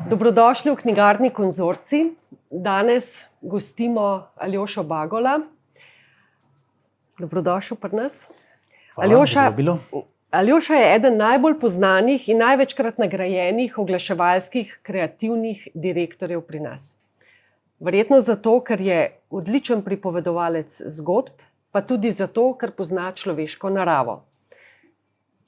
Dobrodošli v knjigarni Konzorcij. Danes gostimo Aljošo Bagola. Dobrodošel pri nas. Aljoša je eden najbolj poznanih in največkrat nagrajenih oglaševalskih kreativnih direktorjev pri nas. Verjetno zato, ker je odličen pripovedovalec zgodb, pa tudi zato, ker pozna človeško naravo.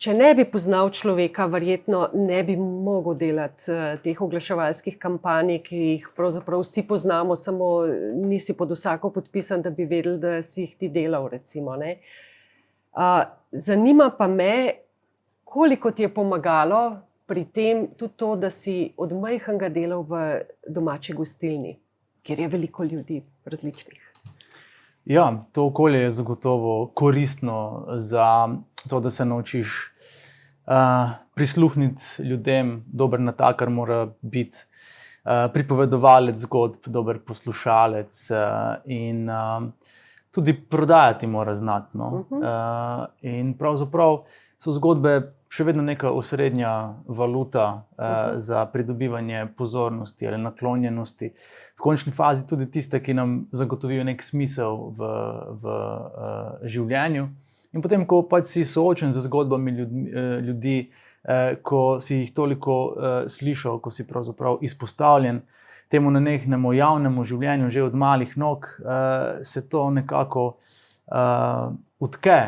Če ne bi poznal človeka, verjetno ne bi mogel delati teh oglaševalskih kampanj, ki jih pravzaprav vsi poznamo, samo nisi pod vsako podpisan, da bi vedeli, da si jih ti delal, recimo, ne. Zanima pa me, koliko ti je pomagalo pri tem tudi to, da si od majhnega delal v domači gostilni, kjer je veliko ljudi različnih. Ja, to okolje je zagotovo koristno za to, da se naučiš prisluhniti ljudem. Dober natakar mora biti pripovedovalec zgodb, dober poslušalec in tudi prodajati mora znati. No? In pravzaprav so zgodbe še vedno neka osrednja valuta za pridobivanje pozornosti ali naklonjenosti. V končni fazi tudi tiste, ki nam zagotovijo nek smisel v življenju. In potem, ko pač si soočen z zgodbami ljudi, ko si jih toliko slišal, ko si pravzaprav izpostavljen temu nenehnemu javnemu življenju že od malih nog, se to nekako utke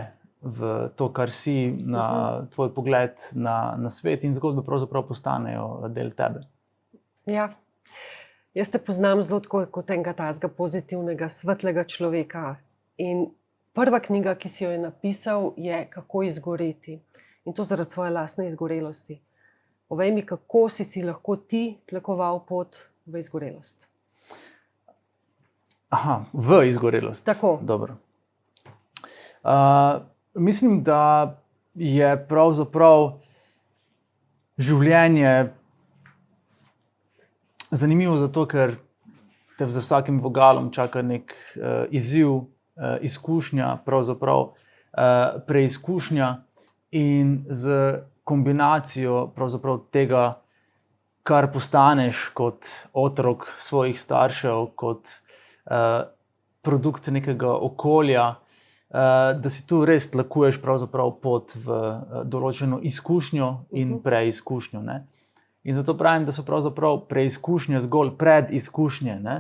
v to, kar si, na tvoj pogled na svet, in zgodbe pravzaprav postanejo del tebe. Ja, jaz te poznam zelo tako kot enega takega pozitivnega, svetlega človeka. In prva knjiga, ki si jo je napisal, je Kako izgoreti. In to zaradi svoje lastne izgorelosti. Povej mi, kako si lahko ti tlakoval pot v izgorelost? Aha, v izgorelost. Tako. Dobro. Mislim, da je pravzaprav življenje zanimivo zato, ker te za vsakim vogalom čaka nek izziv, izkušnja, pravzaprav preizkušnja, in z kombinacijo pravzaprav tega, kar postaneš kot otrok svojih staršev, kot produkt nekega okolja, da si tu res tlakuješ pravzaprav pot v določeno izkušnjo in preizkušnjo. Ne? In zato pravim, da so pravzaprav preizkušnje zgolj predizkušnje. Ne?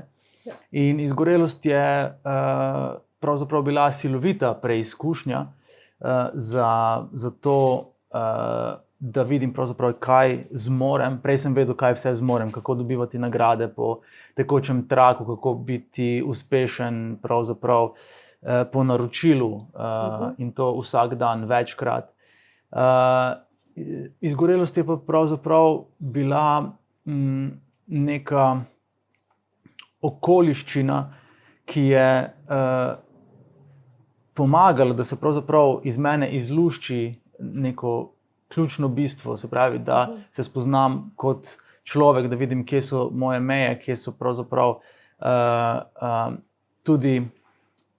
In izgorelost je pravzaprav bila silovita preizkušnja za to, da vidim pravzaprav, kaj zmorem. Prej sem vedel, kaj vse zmorem, kako dobivati nagrade po tekočem traku, kako biti uspešen pravzaprav po naročilu in to vsak dan večkrat. Izgorelost je pa pravzaprav bila neka okoliščina, ki je pomagala, da se pravzaprav iz mene izlušči neko ključno bistvo, se pravi, da se spoznam kot človek, da vidim, kje so moje meje, kje so pravzaprav tudi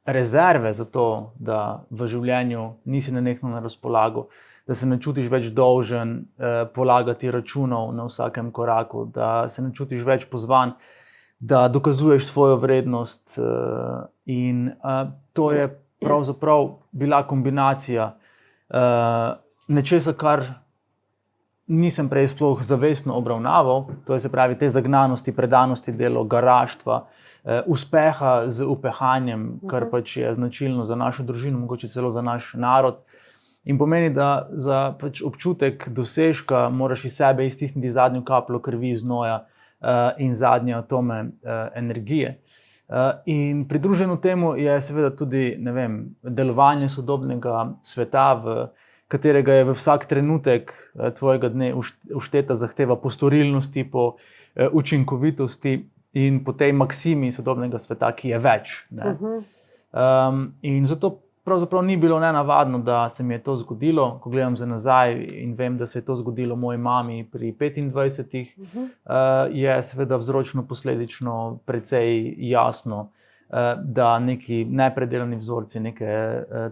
rezerve za to, da v življenju nisi nenehno na razpolago, da se ne čutiš več dolžen polagati računov na vsakem koraku, da se ne čutiš več pozvan, da dokazuješ svojo vrednost. In to je pravzaprav bila kombinacija nečesa, kar nisem prej sploh zavestno obravnaval, to je, se pravi, te zagnanosti, predanosti delu, garaštva, uspeha z upehanjem, kar pač je značilno za našo družino, mogoče celo za naš narod. In pomeni, da za pač občutek dosežka moraš iz sebe iztisniti zadnjo kapljo krvi, znoja in zadnje atome energije. In pridruženo temu je seveda tudi, ne vem, delovanje sodobnega sveta, v katerega je v vsak trenutek tvojega dne všteta zahteva po storilnosti, po učinkovitosti in po tej maksimi sodobnega sveta, ki je več. Ne? In zato pravzaprav ni bilo nenavadno, da se mi je to zgodilo. Ko gledam za nazaj in vem, da se je to zgodilo moji mami pri 25, je seveda vzročno posledično precej jasno, da neki nepredelani vzorci, neke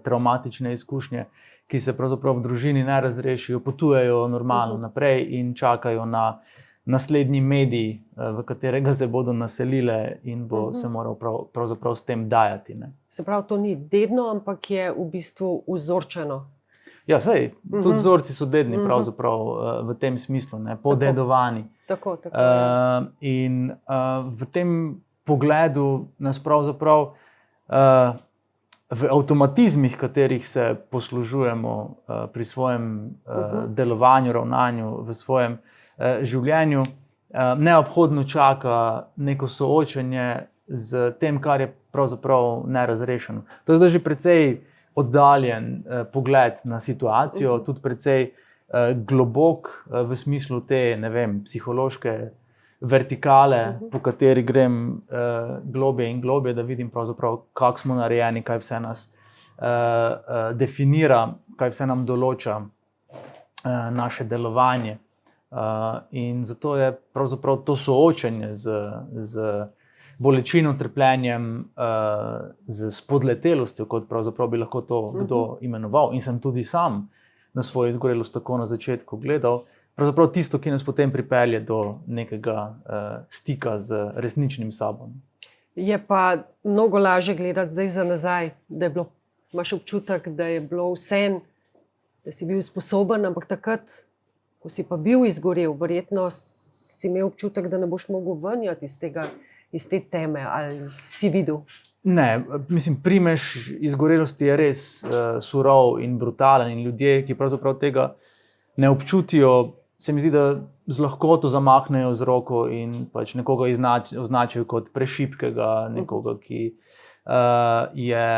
travmatične izkušnje, ki se pravzaprav v družini ne razrešijo, potujejo normalno naprej in čakajo na naslednji medij, v katerega se bodo naselile in bo se moral pravzaprav s tem dajati. Ne. Se pravi, to ni dedno, ampak je v bistvu vzorčeno. Ja, sej, tudi vzorci so dedni pravzaprav v tem smislu, ne, podedovani. Tako. In v tem pogledu nas pravzaprav v avtomatizmih, katerih se poslužujemo pri svojem delovanju, ravnanju, v svojem življenju, neobhodno čaka neko soočenje z tem, kar je pravzaprav nerazrešeno. To je zdaj že precej oddaljen pogled na situacijo, tudi precej globok v smislu te, ne vem, psihološke vertikale, po kateri grem globje in globje, da vidim pravzaprav, kako smo narejeni, kaj vse nas definira, kaj vse nam določa naše delovanje. In zato je pravzaprav to soočenje z bolečino, trpljenjem, z spodletelostjo, kot pravzaprav bi lahko to kdo imenoval. In sem tudi sam na svojo izgorelost tako na začetku gledal, pravzaprav tisto, ki nas potem pripelje do nekega stika z resničnim sabom. Je pa mnogo lažje gledati zdaj za nazaj, da je bilo, imaš občutek, da je bilo vse, da si bil sposoben, ampak takrat, ko si pa bil izgorel, verjetno si imel občutek, da ne boš mogel venjati iz te teme, ali si videl? Ne, mislim, primež izgorelosti je res surov in brutalen in ljudje, ki pravzaprav tega ne občutijo, se mi zdi, da z lahkoto zamahnejo z roko in pač nekoga označijo kot prešibkega, nekoga, ki je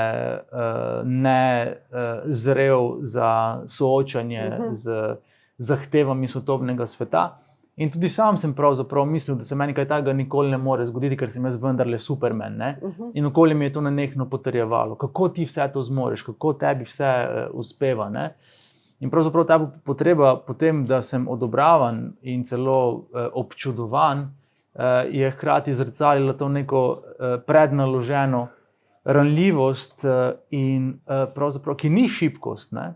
nezrel za soočanje z zahtevami sodobnega sveta. In tudi sam sem pravzaprav mislil, da se meni kaj takega nikoli ne more zgoditi, ker sem jaz vendarle Superman. Ne? In okolje mi je to nenehno potrjevalo. Kako ti vse to zmoreš, kako tebi vse uspeva. Ne? In pravzaprav ta potreba potem, da sem odobravan in celo občudovan, je hkrati zrcalila to neko prednaloženo ranljivost, in pravzaprav, ki ni šibkost, ne?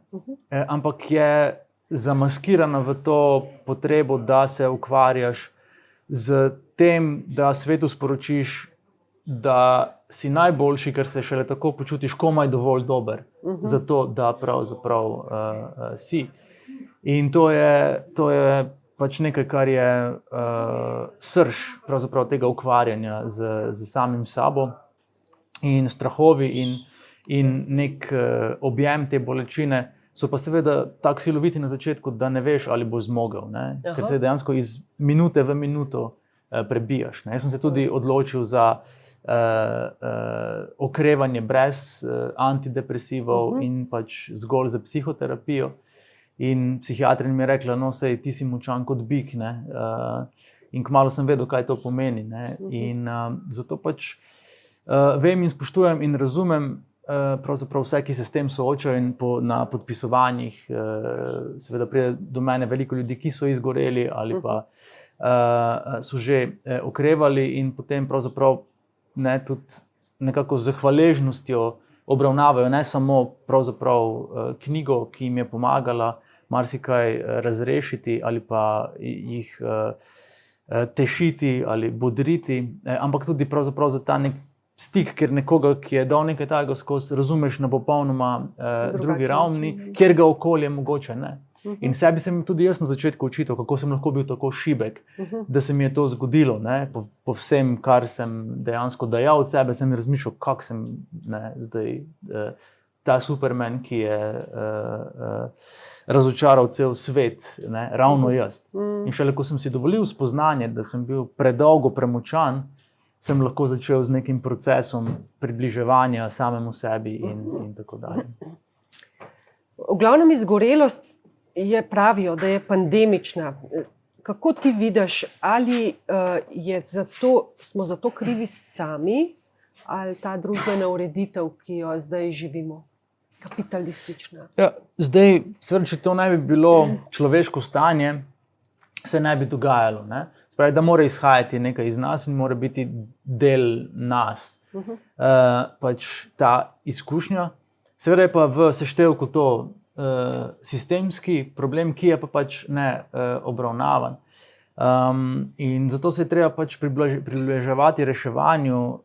Ampak je zamaskirana v to potrebo, da se ukvarjaš z tem, da svetu sporočiš, da si najboljši, ker se šele tako počutiš komaj dovolj dober, zato da pravzaprav si. In to je pač nekaj, kar je srž pravzaprav tega ukvarjanja z samim sabo, in strahovi in nek objem te bolečine so pa seveda tako siloviti na začetku, da ne veš, ali boš zmogel, ne? Ker se dejansko iz minute v minuto prebijaš. Ne? Jaz sem se tudi odločil za okrevanje brez antidepresivov in pač zgolj za psihoterapijo. In psihiatrinja mi je rekla, no, sej ti si močan kot bik, ne? In kmalu sem vedel, kaj to pomeni. Ne? In zato pač vem in spoštujem in razumem pravzaprav vse, ki se s tem soočajo, in na podpisovanjih seveda pride do mene veliko ljudi, ki so izgoreli ali pa so že okrevali, in potem pravzaprav tudi nekako z hvaležnostjo obravnavajo ne samo pravzaprav knjigo, ki jim je pomagala marsikaj razrešiti ali pa jih tešiti ali bodriti, ampak tudi pravzaprav za ta nek stik, ker nekoga, ki je dal nekaj takega skozi, razumeš na popolnoma drugi ravni, kjer ga okolje mogoče ne. In sebi sem tudi jaz na začetku očital, kako sem lahko bil tako šibek, da se mi je to zgodilo. Ne? Po vsem, kar sem dejansko dajal od sebe, sem razmišljal, kako sem zdaj ta Superman, ki je razočaral cel svet, ne? Ravno jaz. In šele ko sem si dovolil spoznanje, da sem bil predolgo premočan, sem lahko začel z nekim procesom približevanja samemu sebi in tako dalje. V glavnem izgorelost pravijo, da je pandemična. Kako ti vidiš, ali smo za to krivi sami, ali ta družbena ureditev, ki jo zdaj živimo, kapitalistična? Ja, zdaj, seveda, če to ne bi bilo človeško stanje, se ne bi dogajalo, ne? Spravi, da mora izhajati nekaj iz nas in mora biti del nas. Pač ta izkušnja. Seveda je pa v seštevku to sistemski problem, ki je pa pač ne obravnavan. In zato se je treba pač približevati reševanju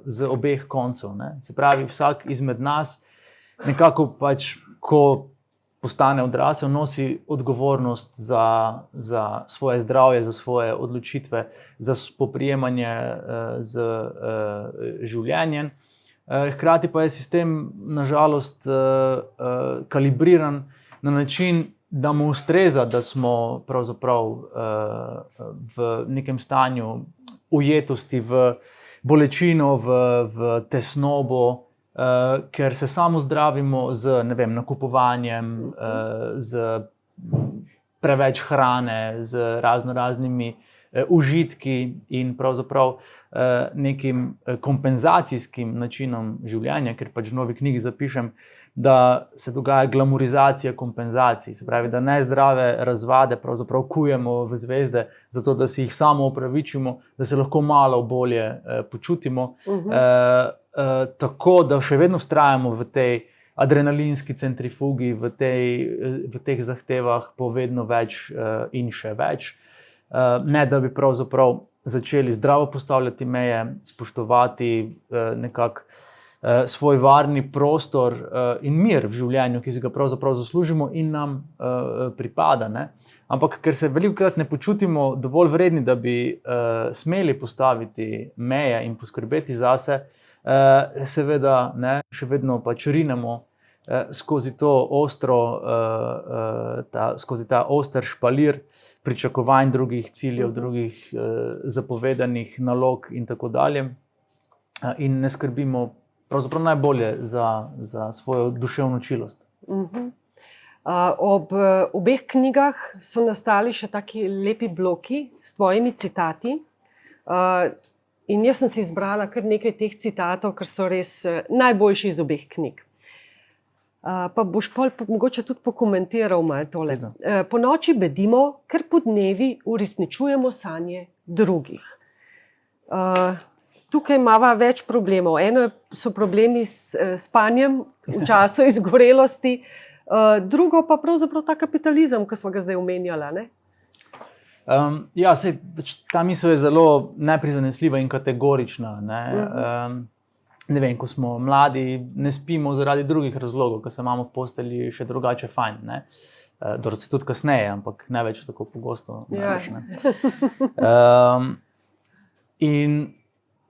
z obeh koncev. Ne. Se pravi, vsak izmed nas nekako pač, ko postane odrasel, nosi odgovornost za svoje zdravje, za svoje odločitve, za spoprijemanje z življenjem. Hkrati pa je sistem nažalost kalibriran na način, da mu ustreza, da smo pravzaprav v nekem stanju ujetosti, v bolečino, v tesnobo, ker se samo zdravimo z, ne vem, nakupovanjem, z preveč hrane, z raznimi užitki in pravzaprav nekim kompenzacijskim načinom življenja, ker pač v novi knjigi zapišem, da se dogaja glamorizacija kompenzacij. Se pravi, da nezdrave razvade pravzaprav kujemo v zvezde, zato da si jih samo opravičimo, da se lahko malo bolje počutimo. Tako da še vedno vztrajamo v tej adrenalinski centrifugi, v teh zahtevah po vedno več in še več. Ne da bi pravzaprav začeli zdravo postavljati meje, spoštovati nekako svoj varni prostor in mir v življenju, ki si ga pravzaprav zaslužimo in nam pripada. Ne? Ampak ker se velikokrat ne počutimo dovolj vredni, da bi smeli postaviti meje in poskrbeti zase, seveda ne, še vedno pač rinemo skozi to ostro, skozi ta oster špalir pričakovanj drugih ciljev, drugih zapovedanih nalog in tako dalje. In ne skrbimo pravzaprav najbolje za svojo duševno čilost. Ob obeh knjigah so nastali še taki lepi bloki s tvojimi citati. In jaz sem si izbrala kar nekaj teh citatov, ker so res najboljši iz obeh knjig. Pa boš mogoče tudi pokomentiral malo tole. Po noči bedimo, ker po dnevi uresničujemo sanje drugih. Tukaj imamo več problemov. Eno so problemi s spanjem v času izgorelosti, drugo pa pravzaprav ta kapitalizem, ki smo ga zdaj omenjala. Ne? Ja, ta misel je zelo neprizanesljiva in kategorična. Ne vem, ko smo mladi, ne spimo zaradi drugih razlogov, ker se imamo v postelji še drugače fajn. Dobro, se tudi kasneje, ampak ne več tako pogosto. In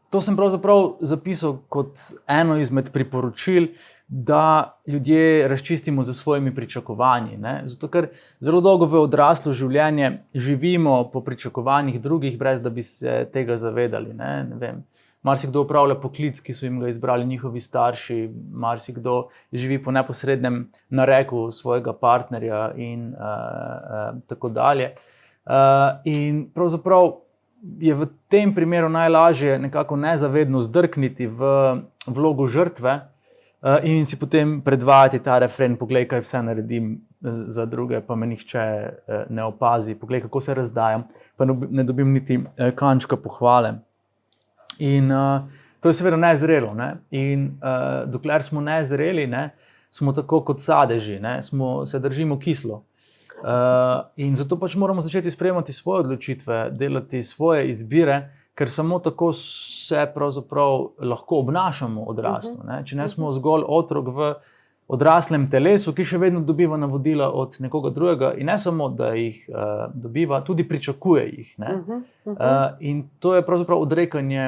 to sem pravzaprav zapisal kot eno izmed priporočil, da ljudje razčistimo z svojimi pričakovanji. Ne? Zato, ker zelo dolgo v odraslo življenje živimo po pričakovanjih drugih, brez da bi se tega zavedali. Ne vem, marsikdo opravlja poklic, ki so jim ga izbrali njihovi starši, marsikdo živi po neposrednem nareku svojega partnerja in tako dalje. In pravzaprav je v tem primeru najlažje nekako nezavedno zdrkniti v vlogo žrtve in si potem predvajati ta refren: poglej, kaj vse naredim za druge, pa me nihče ne opazi, poglej, kako se razdajam, pa ne dobim niti kančka pohvale. In to je seveda nezrelo. Ne? In dokler smo nezreli, ne, smo tako kot sadeži, ne, se držimo kislo. In zato pač moramo začeti sprejemati svoje odločitve, delati svoje izbire, ker samo tako se pravzaprav lahko obnašamo odraslo. Ne? Če ne smo zgolj otrok v odraslem telesu, ki še vedno dobiva navodila od nekoga drugega in ne samo, da jih dobiva, tudi pričakuje jih. Ne? In to je pravzaprav odrekanje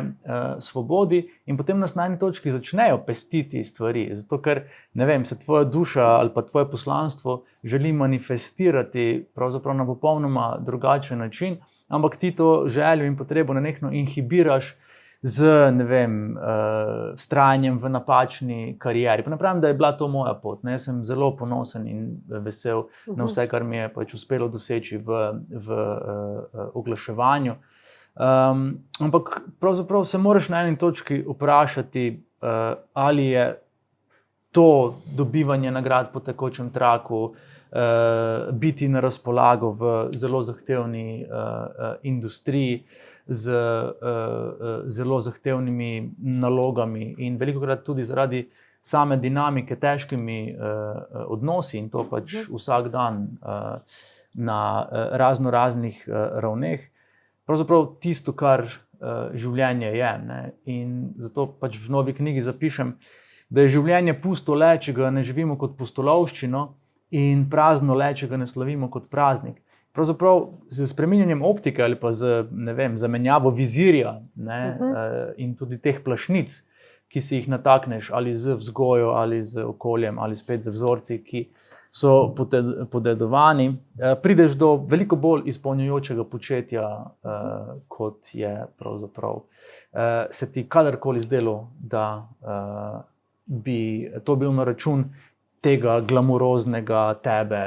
svobodi in potem nas na eni točki začnejo pestiti stvari, zato ker, ne vem, se tvoja duša ali pa tvoje poslanstvo želi manifestirati pravzaprav na popolnoma drugačen način, ampak ti to željo in potrebo nenehno inhibiraš z, ne vem, vztrajanjem v napačni karieri. Pa ne pravim, da je bila to moja pot. Ne? Jaz sem zelo ponosen in vesel na vse, kar mi je pač uspelo doseči v oglaševanju. Ampak pravzaprav se moraš na eni točki vprašati, ali je to dobivanje nagrad po tekočem traku, biti na razpolago v zelo zahtevni industriji, z zelo zahtevnimi nalogami in velikokrat tudi zaradi same dinamike težkimi odnosi in to pač vsak dan na raznih ravneh, pravzaprav tisto, kar življenje je. Ne? In zato pač v novi knjigi zapišem, da je življenje pusto le, če ga ne živimo kot pustolovščino, in prazno le, če ga ne slavimo kot praznik. Pravzaprav z spreminjanjem optike ali pa z zamenjavo vizirja, ne, in tudi teh plašnic, ki si jih natakneš ali z vzgojo ali z okoljem ali spet z vzorci, ki so podedovani, prideš do veliko bolj izpolnjujočega početja, kot je pravzaprav se ti kadarkoli zdelo, da bi to bil na račun tega glamuroznega tebe,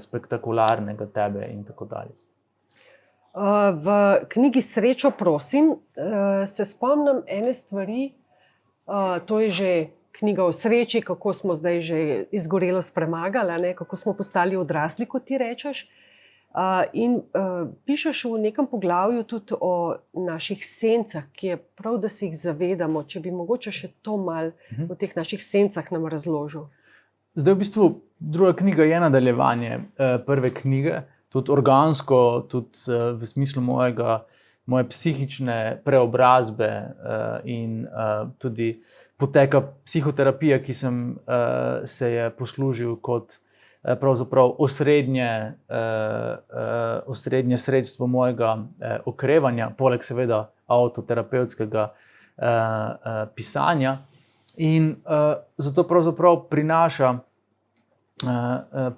spektakularnega tebe in tako dalje. V knjigi Srečo prosim se spomnim ene stvari, to je že knjiga o sreči, kako smo zdaj že izgorelost premagali, ne? Kako smo postali odrasli, kot ti rečeš. In pišeš v nekem poglavju tudi o naših sencah, ki je prav, da si jih zavedamo. Če bi mogoče še to malo o teh naših sencah nam razložil. Zdaj v bistvu druga knjiga je nadaljevanje prve knjige, tudi organsko, tudi v smislu moje psihične preobrazbe in tudi poteka psihoterapije, ki sem se je poslužil kot pravzaprav osrednje sredstvo mojega okrevanja, poleg seveda avtoterapevtskega pisanja. In zato pravzaprav prinaša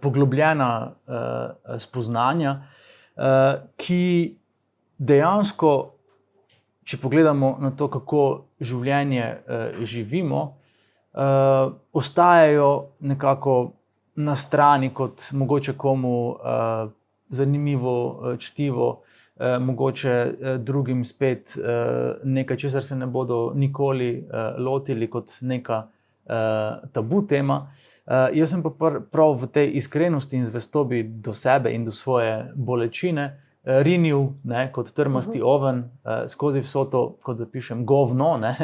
poglobljena spoznanja, ki dejansko, če pogledamo na to, kako življenje živimo, ostajajo nekako na strani kot mogoče komu zanimivo čtivo, mogoče drugim spet nekaj, česar se ne bodo nikoli lotili kot neka tabu tema. Jaz sem pa prav v tej iskrenosti in zvestobi do sebe in do svoje bolečine rinil, ne, kot trmasti oven skozi vso to, kot zapišem, govno, ne,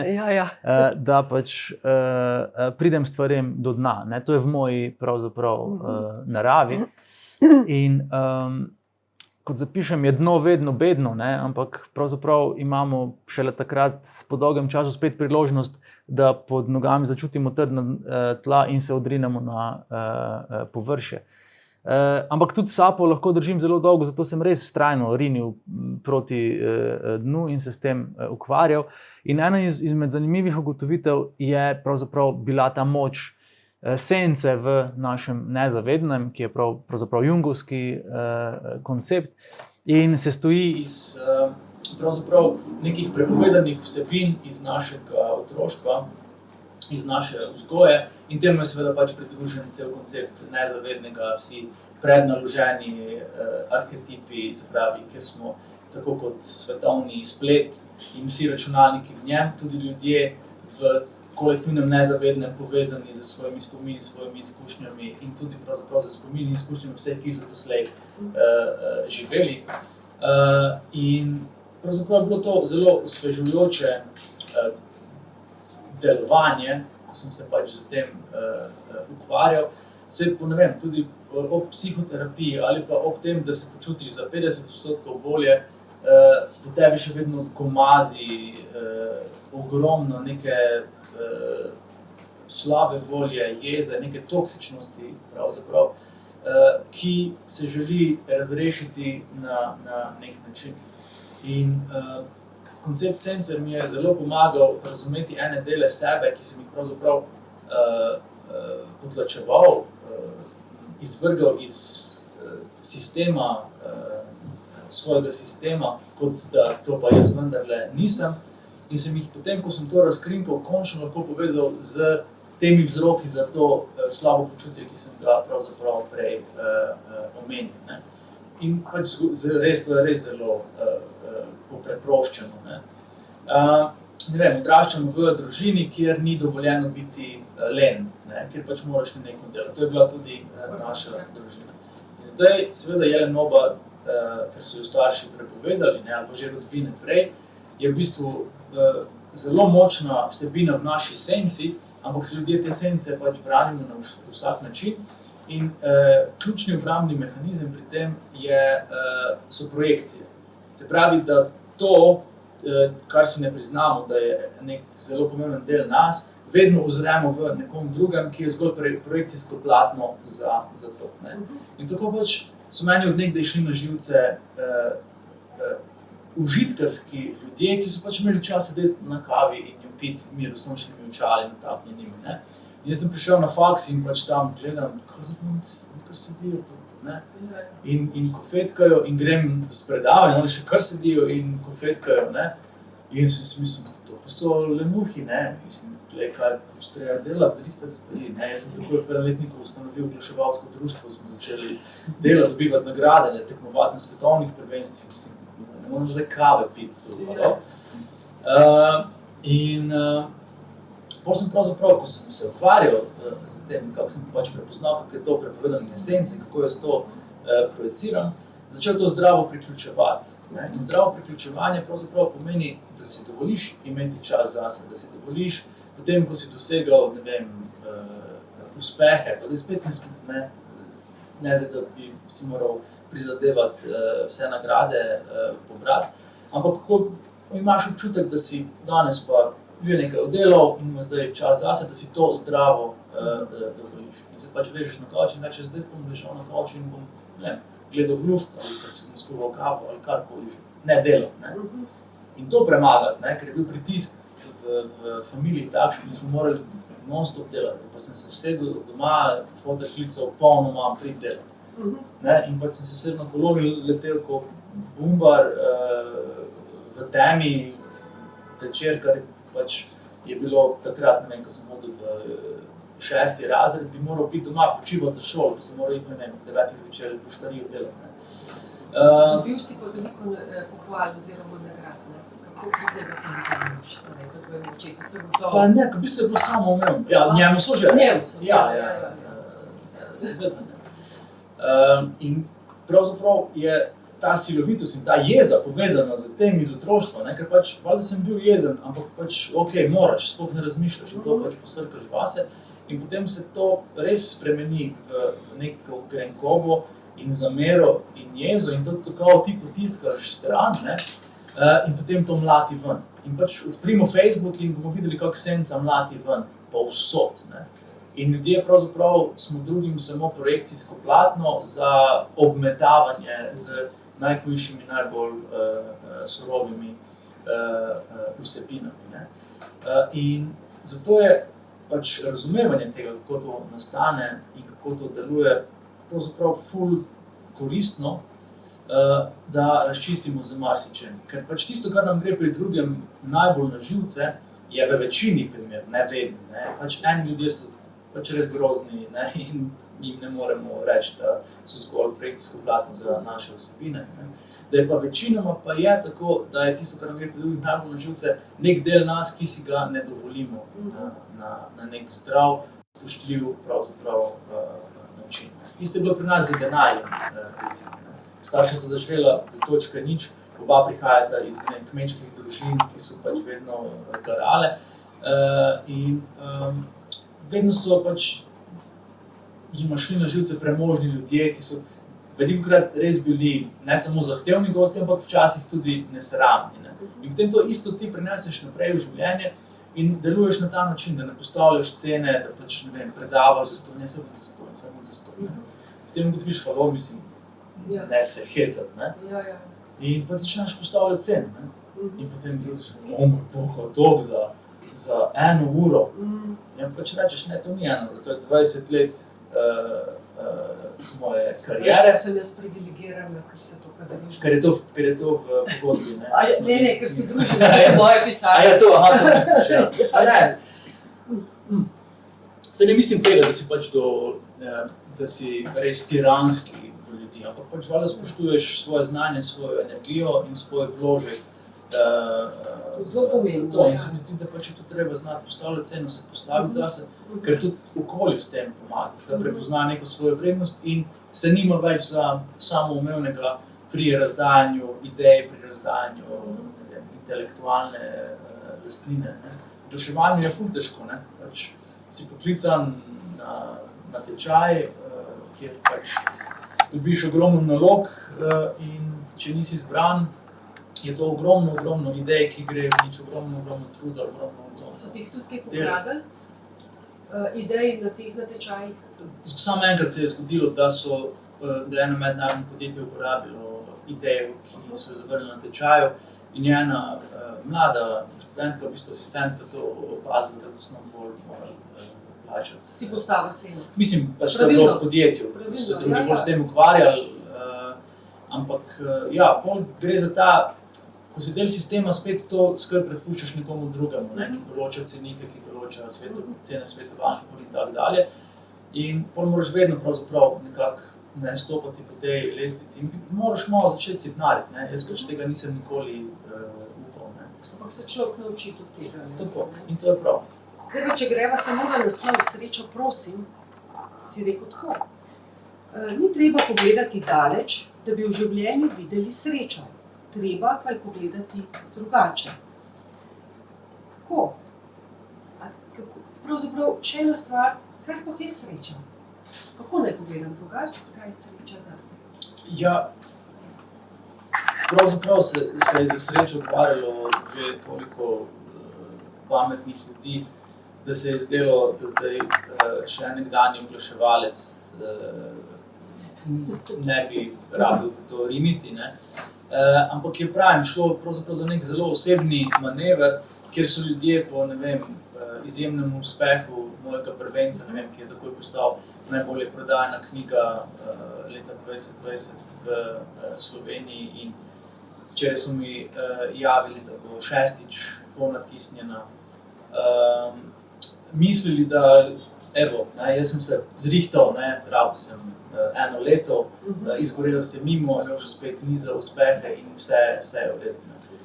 da pač pridem stvarem do dna. Ne. To je v moji pravzaprav naravi. In kot zapišem, je dno vedno bedno, ne, ampak pravzaprav imamo šele takrat po dolgem času spet priložnost, da pod nogami začutimo trdna tla in se odrinemo na površje. Ampak tudi sapo lahko držim zelo dolgo, zato sem res vztrajno rinil proti dnu in se s tem ukvarjal. In ena izmed zanimivih ugotovitev je pravzaprav bila ta moč sence v našem nezavednem, ki je pravzaprav jungovski koncept in se stoji iz pravzaprav nekih prepovedanih vsebin iz našega otroštva, iz naše vzgoje, in temu je seveda pač pridružen cel koncept nezavednega, vsi prednaloženi arhetipi, se pravi, kjer smo tako kot svetovni splet in vsi računalniki v njem, tudi ljudje v kolektivnem nezavednem povezani z svojimi spomini, svojimi izkušnjami in tudi pravzaprav z spomini in izkušnjami vseh, ki so doslej živeli. In pravzaprav je bilo to zelo osvežujoče delovanje, ko sem se pač z tem ukvarjal. Se, ne vem, tudi ob psihoterapiji ali pa ob tem, da se počutiš za 50% bolje, po tebi še vedno gomazi ogromno neke slabe volje, jeze, neke toksičnosti pravzaprav, ki se želi razrešiti na nek način. In koncept sence mi je zelo pomagal razumeti ene dele sebe, ki sem jih pravzaprav potlačeval, izvrgal iz sistema, svojega sistema, kot da to pa jaz vendarle nisem. In sem jih potem, ko sem to razkrinkal, končno lahko povezal z temi vzroki za to slabo počutje, ki sem ga pravzaprav prej omenil. Ne. In pač res, to je res zelo popreproščeno. Ne. Ne vem, odraščamo v družini, kjer ni dovoljeno biti len, ne, kjer pač moraš nekaj delati. To je bila tudi naša družina. In zdaj, seveda, jelenoba, ker so jo starši prepovedali, ne, ali pa že rodovine prej, je v bistvu zelo močna vsebina v naši senci, ampak se ljudje te sence pač branimo na vsak način. In ključni obrambni mehanizem pri tem so projekcije. Se pravi, da to, kar si ne priznamo, da je nek zelo pomemben del nas, vedno ozremo v nekom drugem, ki je zgolj projekcijsko platno za to. Ne? In tako pač so meni od nekdaj šli na živce užitkarski ljudje, ki so pač imeli čas sedeti na kavi in jo piti v miru, sončnimi očali, nataknjenimi. Ne? In jaz sem prišel na faks in pač tam gledam, kaj so tam, kar sedijo, ne? In kofetkajo in grem z predavanjem, oni še kar sedijo in kofetkajo, ne? In si mislim, to pa so lenuhi, ne? Mislim, glej, kaj pač treba delati, zrihtati stvari, ne? Jaz sem takoj v prvem letniku ustanovil oglaševalsko društvo, smo začeli delati, dobivati nagrade, ne? Tekmovati na svetovnih prvenstvih, mislim, ne moram zdaj kave piti to, Potem sem pravzaprav, ko sem se ukvarjal z tem, kako sem pač prepoznal, kako je to prepovedanje esence, kako jaz to projiciram, začel to zdravo priključevati. Ne? In zdravo priključevanje pravzaprav pomeni, da si dovoliš imeti čas zase, da si dovoliš, potem, ko si dosegal, ne vem, uspehe, pa zdaj spet ne zdaj, da bi si moral prizadevati vse nagrade pobrati, ampak ko imaš občutek, da si danes pa že nekaj oddelal in ima zdaj čas zase, da si to zdravo dovoliš. In se pač ležeš na kavč in rečeš, zdaj bom ležal na kavč in bom gledal v luft ali pa si bom skuval kavo ali karkoli že. Ne delal. Ne? In to premagati, ne? Ker je bil pritisk v familiji takšen, mi smo morali non-stop delati. Pa sem se vsedel doma, fotelj klical, polnoma prid delati. Ne? In pač sem se vsedel na kolo in letel kot bumbar v temi večer, kar pač je bilo takrat, ne vem, ko sem hodil v 6. razred, bi moral biti doma počivati za šolo, pa sem moral iti, ne vem, 9. zvečer v Fuštarijo delati. Dobil si pa veliko pohval oziroma nagrad, ne? Kako vidnega fanta imaš sedaj, kot tvojemu očetu, se gotovo? Pa ne, ko bi se bilo samo umevno. Ja, njemu so že. Njemu so. Ja. Seveda ne. In pravzaprav je ta silovitost in ta jeza povezana z tem iz otroštva, ne? Ker pač, valjda sem bil jezen, ampak pač, okej, moraš, sploh ne razmišljaš in to pač posrkaš vase in potem se to res spremeni v neko grenkobo in zamero in jezo in to tako ti potiskaš stran, ne? In potem to mlati ven. In pač odprimo Facebook in bomo videli, kako senca mlati ven, povsod, ne? In ljudje pravzaprav smo drugim samo projekcijsko platno za obmetavanje z najhujšimi, najbolj surovimi vsebinami. Ne? In zato je pač razumevanje tega, kako to nastane in kako to deluje, pravzaprav ful koristno, da razčistimo z marsičem. Ker pač tisto, kar nam gre pri drugem najbolj na živce, je v večini primer, ne vedno. Ne? Pač eni ljudje so pač res grozni, ne? In jim ne moremo reči, da so zgolj projekcijsko platno za naše vsebine. Ne? Da je pa večinoma pa je tako, da je tisto, kar nam gre pri drugih najbolj na živce, nek del nas, ki si ga ne dovolimo na nek zdrav, spoštljiv pravzaprav način. Isto je bilo pri nas z denarjem, recimo. Starša sta začela za točka nič, oba prihajata iz kmečkih družin, ki so pač vedno garale. In vedno so pač jima šli na živce premožni ljudje, ki so velikokrat res bili ne samo zahtevni gosti, ampak včasih tudi nesramni. Ne? In potem to isto ti preneseš naprej v življenje in deluješ na ta način, da ne postavljaš cene, da pač, ne vem, predavaš za ston, ne se bom za ston. Potem ugotoviš, halo, mislim, ne se hecati, ne? In pa začneš postavljati cene, ne? In potem drugiš, moj Bog, dolg za 1 uro. In pač rečeš, ne, to ni 1 uro, to je 20 let moje karijere. Veš, sem jaz privilegirana, ker se to kadariš. Ker je to v pogodbi, ne? Ne, ker si družina, to je moje pisanje. To misliš, ja. Saj ne mislim tega, da si pač da si res tiranski do ljudi, ampak pač valjda spoštuješ svoje znanje, svojo energijo in svoj vložek. Zelo pomembno. In se mi zdi, da pač je to treba znati postavljati ceno, se postaviti zase, ker tudi okolju s tem pomagaš, da prepozna neko svojo vrednost in se nima več za samoumevnega pri razdajanju idej, pri razdajanju intelektualne lastnine. Oglaševanje je ful težko, ne? Pač si poklican na tečaj kjer pač dobiš ogromno nalog in če nisi izbran, je to ogromno idej, ki gre v nič, ogromno truda, ogromno. So teh tudi kaj pokradali? Idej na teh natečajih? Samo enkrat se je zgodilo, da je eno mednarodno podjetje uporabilo idejo, ki so jo zavrnili na tečaju, in je ena mlada študentka, v bistvu asistentka, to opazila, da smo bolj morali plačati. Si postavil ceno? Mislim, pač to je bilo v podjetju, da so se drugi bolj s tem ukvarjali, ampak ja, pol gre za ta, ko si del sistema, spet to skrb prepuščaš nekomu drugemu, ne, ki določa cenike, ki določa cene svetovalnih ur in tako dalje. In pol moraš vedno pravzaprav nekako stopati po tej lestvici in moraš malo začeti sitnariti, ne. Jaz pač tega nisem nikoli upal, ne. Ampak se človek nauči tudi tega, ne? Tako, in to je prav. Zdaj pa, če greva samo na naslov Srečo, prosim, si rekel tako. Ni treba pogledati daleč, da bi v življenju videli srečo. Treba pa je pogledati drugače. Kako? Pravzaprav še ena stvar, kaj sploh je sreča? Kako naj pogledam drugače, kaj je sreča zate? Ja, pravzaprav se je za srečo ukvarjalo že toliko pametnih ljudi, da se je zdelo, da zdaj še nekdanji oglaševalec ne bi rabil v to riniti, ne. Ampak je pravim, šlo pravzaprav za nek zelo osebni manever, kjer so ljudje po, ne vem, izjemnem uspehu mojega prvenca, ne vem, ki je takoj postal najbolje prodajana knjiga leta 2020 v Sloveniji, in včeraj so mi javili, da bo 6. ponatisnjena. Mislili, da evo, ne, jaz sem se zrihtal, ne, rabil sem 1 leto, izgorelost je mimo, Aljoša spet niza uspehe in vse je v redu.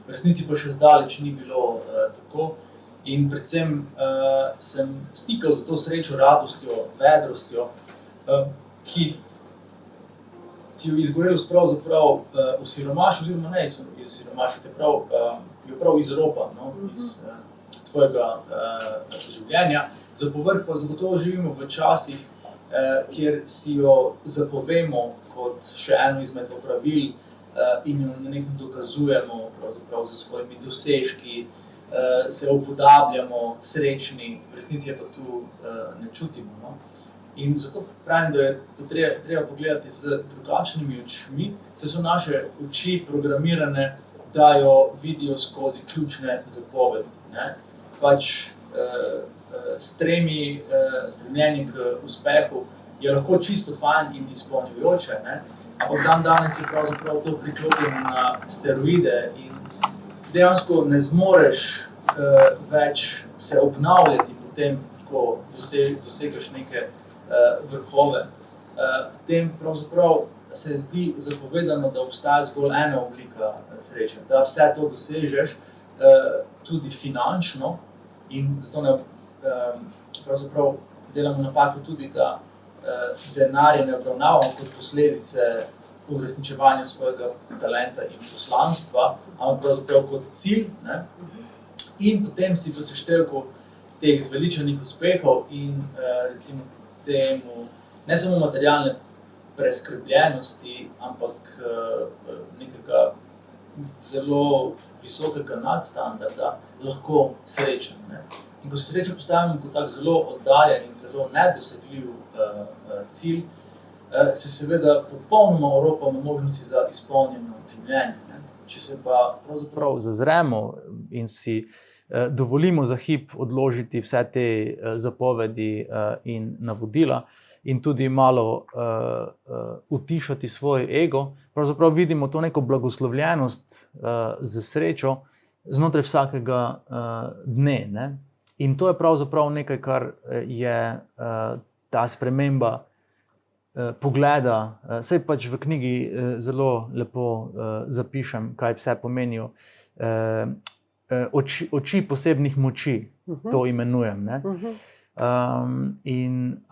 V resnici pa še zdaleč ni bilo tako. In predvsem sem stikal za to srečo, radostjo, vedrostjo, ki ti jo izgorelost pravzaprav osiromaši, oziroma ne osiromaši, jo prav izropa, no, iz tvojega življenja. Za povrh pa zagotovo živimo v časih, kjer si jo zapovemo kot še eno izmed opravil in jo nenehno dokazujemo pravzaprav z svojimi dosežki, se upodabljamo srečni, v resnici je pa tu ne čutimo, no. In zato pravim, da je treba pogledati z drugačnimi očmi, saj so naše oči programirane, da jo vidijo skozi ključne zapovedi, ne. Pač stremljenje k uspehu je lahko čisto fajn in izpolnjujoče, ne? Ampak danes je pravzaprav to priklopljeno na steroide in dejansko ne zmoreš več se obnavljati potem, ko dosegaš neke vrhove. Potem pravzaprav se zdi zapovedano, da obstaja zgolj ena oblika sreče, da vse to dosežeš tudi finančno, in zato pravzaprav delamo napako tudi, da denarje ne obravnavamo kot posledice uresničevanja svojega talenta in poslanstva, ampak pravzaprav kot cilj, ne? In potem si v seštevku teh zveličanih uspehov in recimo temu ne samo materialne preskrbljenosti, ampak nekega zelo visokega nadstandarda lahko srečen, ne? In ko si srečo postavimo kot tak zelo oddaljen in zelo nedosegljiv cilj, se seveda popolnoma oropamo možnosti za izpolnjeno življenje, ne? Če se pa pravzaprav zazremo in si dovolimo za hip odložiti vse te zapovedi in navodila in tudi malo utišati svoj ego, pravzaprav vidimo to neko blagoslovljenost za srečo znotraj vsakega dne, ne? In to je pravzaprav nekaj, kar je ta sprememba pogleda, saj pač v knjigi zelo lepo zapišem, kaj vse pomenijo oči posebnih moči, to imenujem, ne? In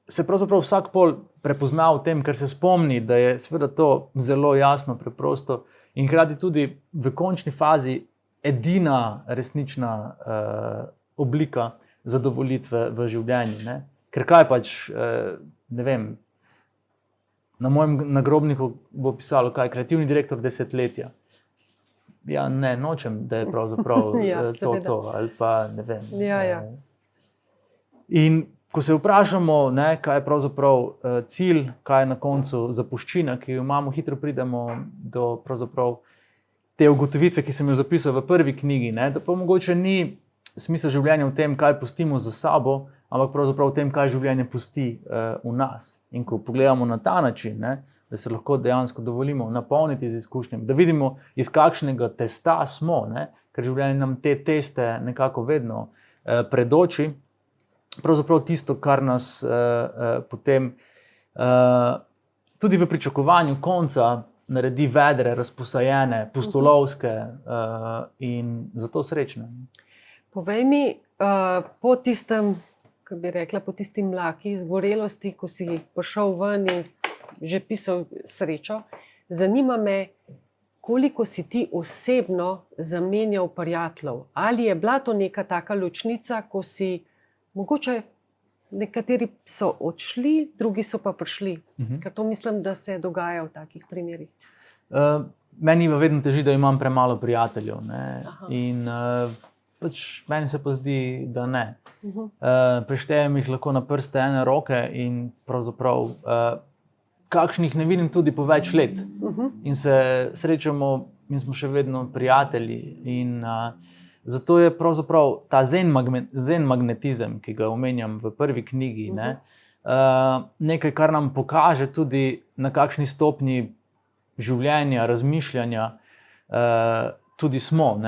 se pravzaprav vsak pol prepozna v tem, ker se spomni, da je seveda to zelo jasno, preprosto in hkrati tudi v končni fazi edina resnična oblika zadovoljitve v življenju, ne? Ker kaj pač, ne vem, na mojem nagrobniku bo pisalo, kaj je kreativni direktor desetletja. Ja, ne, nočem, da je pravzaprav Ja, to, seveda. ali pa ne vem. Ja. In ko se vprašamo, ne, kaj je pravzaprav cilj, kaj je na koncu zapuščina, ki jo imamo, hitro pridemo do pravzaprav te ugotovitve, ki sem jo zapisal v prvi knjigi, ne, da pa mogoče ni smisel življenja v tem, kaj pustimo za sabo, ampak pravzaprav v tem, kaj življenje pusti v nas. In ko pogledamo na ta način, ne, da se lahko dejansko dovolimo napolniti z izkušnjami, da vidimo, iz kakšnega testa smo, ne, ker življenje nam te teste nekako vedno predoči, pravzaprav tisto, kar nas potem tudi v pričakovanju konca naredi vedre, razposajene, pustolovske in zato srečne. Povej mi, po tistem, kako bi rekla, po tisti mlaki izgorelosti, ko si prišel ven in že pisal srečo, zanima me, koliko si ti osebno zamenjal prijateljev. Ali je bila to neka taka ločnica, ko si mogoče nekateri so odšli, drugi so pa prišli? Ker to mislim, da se dogaja v takih primerih. Meni vedno teži, da imam premalo prijateljev. Ne? In pač meni se pa zdi, da ne. Preštejem jih lahko na prste ene roke in pravzaprav kakšnih ne vidim tudi po več let. In se srečamo in smo še vedno prijatelji. In zato je pravzaprav ta zen magnetizem, ki ga omenjam v prvi knjigi, nekaj, kar nam pokaže tudi, na kakšni stopnji življenja, razmišljanja tudi smo.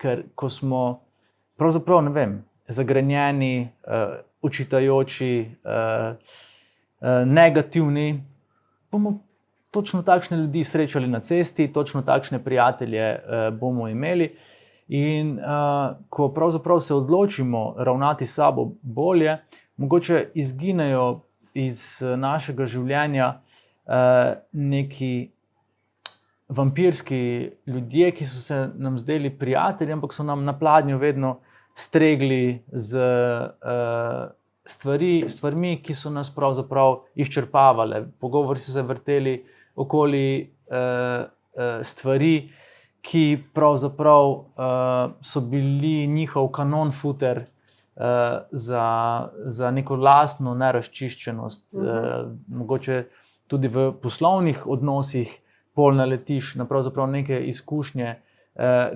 Ker ko smo pravzaprav, ne vem, zagrenjeni, očitajoči, negativni, bomo točno takšne ljudi srečali na cesti, točno takšne prijatelje bomo imeli. In ko pravzaprav se odločimo ravnati s sabo bolje, mogoče izginejo iz našega življenja neki vampirski ljudje, ki so se nam zdeli prijatelji, ampak so nam na pladnju vedno stregli z stvarmi, ki so nas pravzaprav izčrpavale. Pogovori so se vrteli okoli stvari, ki pravzaprav so bili njihov kanon futer za neko lastno nerazčiščenost. Mogoče tudi v poslovnih odnosih pol naletiš na pravzaprav neke izkušnje,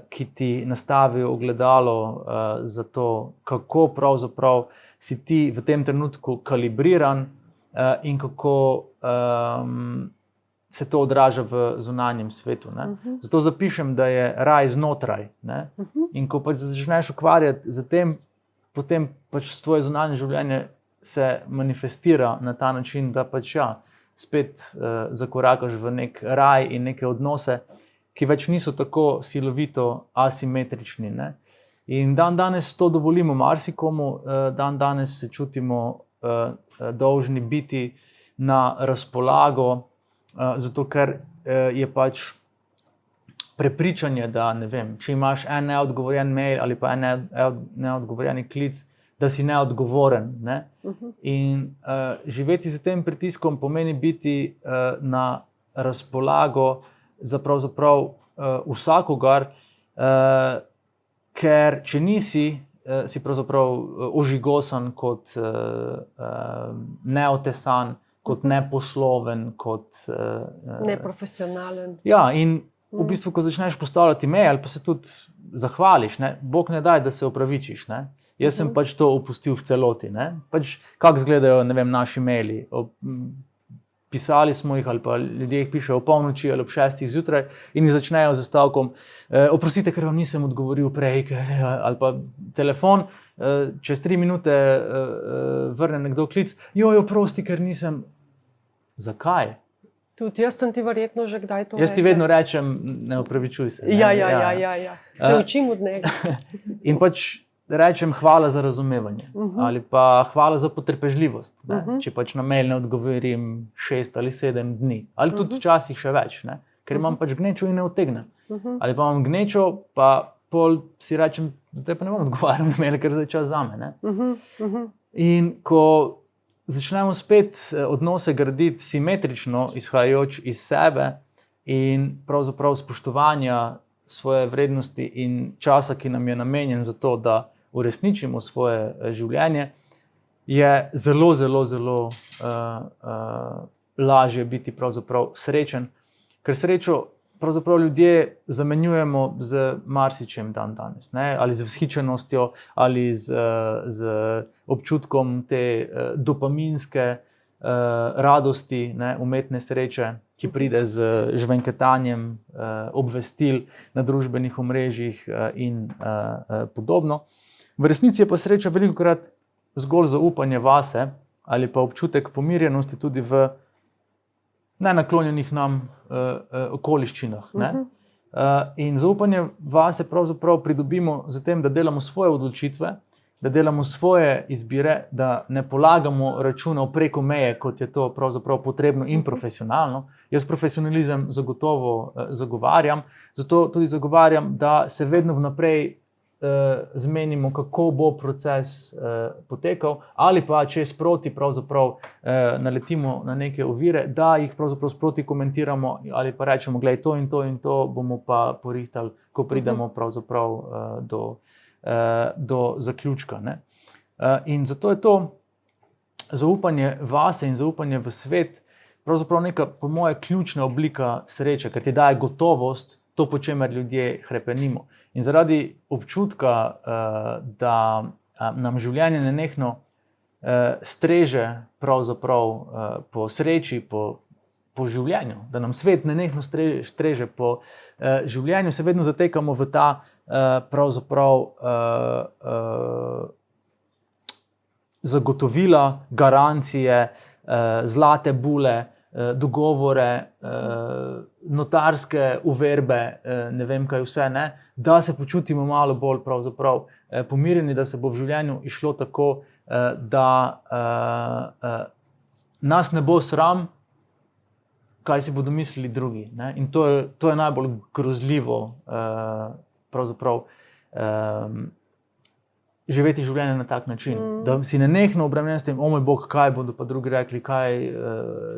ki ti nastavijo ogledalo za to, kako pravzaprav si ti v tem trenutku kalibriran in kako se to odraža v zunanjem svetu. Zato zapišem, da je raj znotraj. In ko pač začneš ukvarjati z tem, potem pač tvoje zunanje življenje se manifestira na ta način, da pač spet zakorakaš v nek raj in neke odnose, ki več niso tako silovito asimetrični. In danes to dovolimo marsikomu, danes se čutimo dolžni biti na razpolago, zato ker je pač prepričanje, da ne vem, če imaš en neodgovorjen mail ali pa en neodgovorjen klic, da si neodgovoren. In živeti z tem pritiskom pomeni biti na razpolago za pravzaprav vsakogar, ker če nisi, si pravzaprav ožigosan kot neotesan, kot neposloven, kot Neprofesionalen. Ja, in v bistvu, ko začneš postavljati meje ali pa se tudi zahvališ, Bog ne daj, da se opravičiš. Jaz sem pač to opustil v celoti. Pač kako izgledajo, ne vem, naši maili. Pisali smo jih ali pa ljudje jih pišejo ob polnoči ali ob 6 zjutraj in jih začnejo z stavkom: oprostite, ker vam nisem odgovoril prej, ali pa telefon, čez 3 minute vrne nekdo klic: joj, oprosti, ker nisem. Zakaj? Tudi jaz sem ti verjetno že kdaj to Jaz ti vedno rečem, ne opravičuj se. Ja. Se učim od njega. In pač rečem hvala za razumevanje ali pa hvala za potrpežljivost. Če pač na mail ne odgovorim 6 ali 7 dni ali tudi včasih še več, ker imam pač gnečo in ne utegnem. Ali pa imam gnečo, pa pol si rečem, zdaj pa ne bom odgovarjal na mail, ker zdaj čas zame. In ko začnemo spet odnose graditi simetrično, izhajajoč iz sebe in pravzaprav spoštovanja svoje vrednosti in časa, ki nam je namenjen za to, da uresničimo svoje življenje, je zelo, zelo, zelo lažje biti pravzaprav srečen, ker srečo pravzaprav ljudje zamenjujemo z marsičem danes, ne? Ali z vzhičenostjo, ali z občutkom te dopaminske radosti, ne? Umetne sreče, ki pride z žvenketanjem obvestil na družbenih omrežjih in podobno. V resnici je pa sreča velikokrat zgolj zaupanje vase ali pa občutek pomirjenosti tudi v nenaklonjenih nam okoliščinah. Ne? In zaupanje vase pravzaprav pridobimo z tem, da delamo svoje odločitve, da delamo svoje izbire, da ne polagamo računov preko meje, kot je to pravzaprav potrebno in profesionalno. Jaz profesionalizem zagotovo zagovarjam, zato tudi zagovarjam, da se vedno vnaprej zmenimo, kako bo proces potekal, ali pa če sproti pravzaprav naletimo na neke ovire, da jih pravzaprav sproti komentiramo ali pa rečemo, glej, to in to in to bomo pa porihtali, ko pridemo pravzaprav do zaključka. Ne? In zato je to zaupanje vase in zaupanje v svet pravzaprav neka, po moje, ključna oblika sreče, ker ti daje gotovost, to, po čemer ljudje hrepenimo. In zaradi občutka, da nam življenje nenehno streže pravzaprav po sreči, po življenju, da nam svet nenehno streže po življenju, se vedno zatekamo v ta pravzaprav zagotovila, garancije, zlate bule, dogovore, notarske uverbe, ne vem kaj vse, ne, da se počutimo malo bolj pravzaprav pomirjeni, da se bo v življenju išlo tako, da nas ne bo sram, kaj si bodo mislili drugi. Ne? In to je najbolj grozljivo pravzaprav živeti življenje na tak način, da si nenehno obremenjen s tem, o moj bog, kaj bodo pa drugi rekli, kaj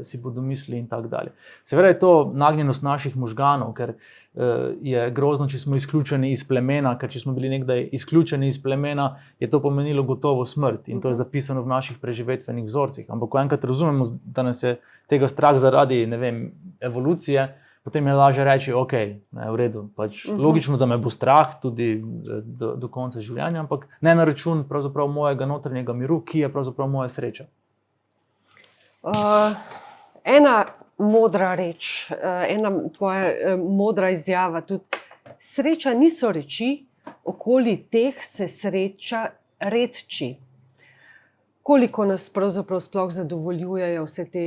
si bodo mislili in tako dalje. Seveda je to nagnjenost naših možganov, ker je grozno, če smo izključeni iz plemena, ker če smo bili nekdaj izključeni iz plemena, je to pomenilo gotovo smrt in to je zapisano v naših preživetvenih vzorcih. Ampak ko enkrat razumemo, da nas je tega strah zaradi, ne vem, evolucije, potem je lažje reči, ok, ne, v redu, pač logično, da me bo strah tudi do konca življenja, ampak ne na račun pravzaprav mojega notranjega miru, ki je pravzaprav moja sreča. Ena modra reč, ena tvoja modra izjava tudi. Sreča niso reči, okoli teh se sreča redči. Koliko nas pravzaprav sploh zadovoljujejo vse te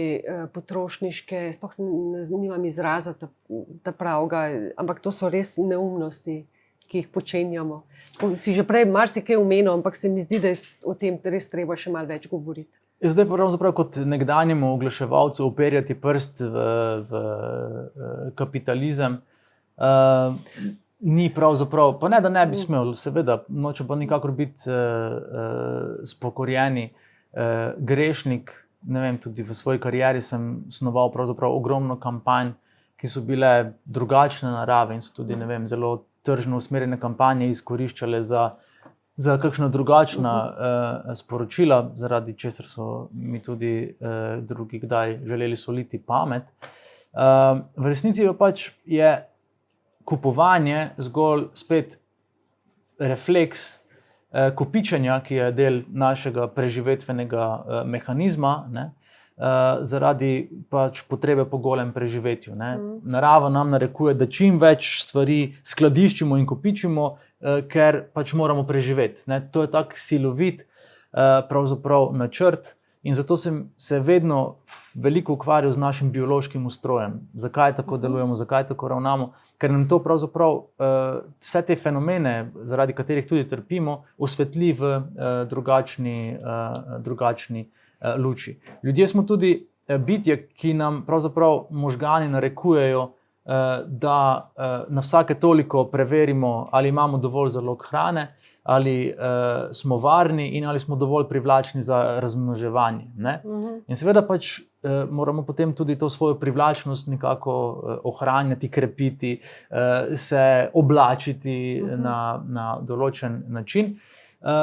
potrošniške, sploh nimam izraza ta pravega, ampak to so res neumnosti, ki jih počenjamo. Si že prej marsikaj omenil, ampak se mi zdi, da je o tem res treba še malo več govoriti. Zdaj pravzaprav kot nekdanjemu oglaševalcu uperjati prst v kapitalizem, ni pravzaprav, pa ne, da ne bi smel, seveda, noče pa nikakor biti spokorjeni grešnik. Ne vem, tudi v svoji karieri sem snoval pravzaprav ogromno kampanj, ki so bile drugačne narave in so tudi, ne vem, zelo tržno usmerjene kampanje izkoriščale za kakšna drugačna sporočila, zaradi česar so mi tudi drugi kdaj želeli soliti pamet. V resnici pa pač je kupovanje zgolj spet refleks kopičenja, ki je del našega preživetvenega mehanizma, ne, zaradi pač potrebe po golem preživetju. Ne. Narava nam narekuje, da čim več stvari skladiščimo in kopičimo, ker pač moramo preživeti. Ne. To je tak silovit pravzaprav načrt in zato sem se vedno veliko ukvarjal z našim biološkim ustrojem. Zakaj tako delujemo, zakaj tako ravnamo? Ker nam to pravzaprav vse te fenomene, zaradi katerih tudi trpimo, osvetli v drugačni luči. Ljudje smo tudi bitje, ki nam pravzaprav možgani narekujejo, da na vsake toliko preverimo, ali imamo dovolj zalog hrane, ali smo varni in ali smo dovolj privlačni za razmnoževanje. Ne? In seveda pač moramo potem tudi to svojo privlačnost nekako ohranjati, krepiti, se oblačiti na določen način.